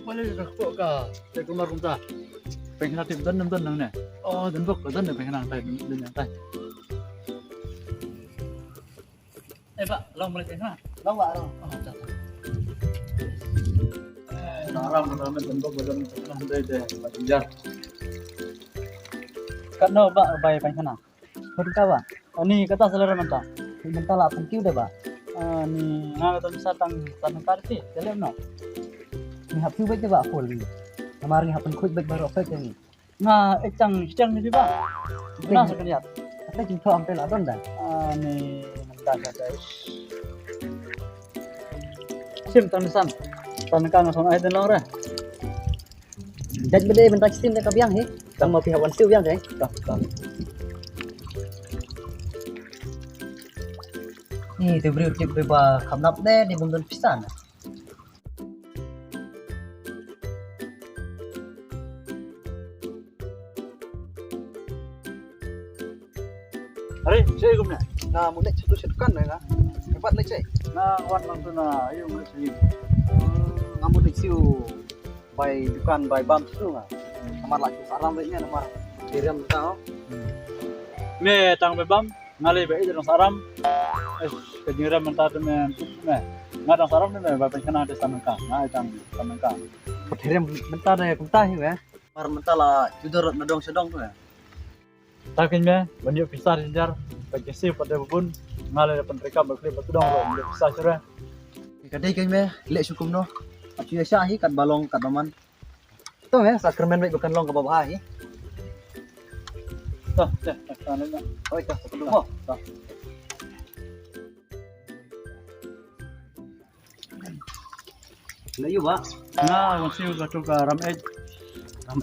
Boleh kakak ka. Saya kumar kumta. Pengen hati dan nang ne. Oh, dan bok dan pengen nang tai dan yang tai. Pak, long boleh tengah. Long Pak, long. Oh, dah. Naram naram dan bok dan nang tai deh. Banjar. Kan no Pak, bay pengen. Berka Pak. Ani kata selera menta. Menta lah thank you deh Pak. Ni nga to sa tang karti. Jalan no. Ni happy baik Pak full. Kemarin happen quick baik baru effect ni. Nga cang ni Pak. Nah sekalian. Kata jumpa ampel adon dah. Ni menta guys. Sim tanisan. Tankan son ai den long ra. Jadi benda menta sim dekat biang he. Tang mau pihak wan siu biang deh. Tak. Ni tu beri urip beba kamnap deh di bundon pisan. Hari, saya gumna. Nah, mulai cutu kan ya. Hebat nih cek. Na wan mang tu na, ayo mulai sini. Ngamun nih siu. By dukan by bam siu nggak. Kamar lagi saram nih nomor. Kirim tau. Me tang bebam, ngalih be idang saram. Kejiran mentar tu me. Ngadang saram ni me bapak kena ada samangka. Ngai tang samangka. Kirim bentar ya kumtah ya. Mar mental lah judor nadong sedong tuh ya. Takin me, banyak pisah jar. Bagi si pada bubun, ngalih dapat mereka berkelip batu dong lo. Banyak pisah cerah. Kadai kan me, lek syukum no. Acu ya syahi kat balong kat maman. Tuh ya, sakramen baik bukan long ke bawah hi. Dah, tanah na. Oh, itu sebelum. Oh, Dah. layu Pak. Na, masih kau tu ram Ram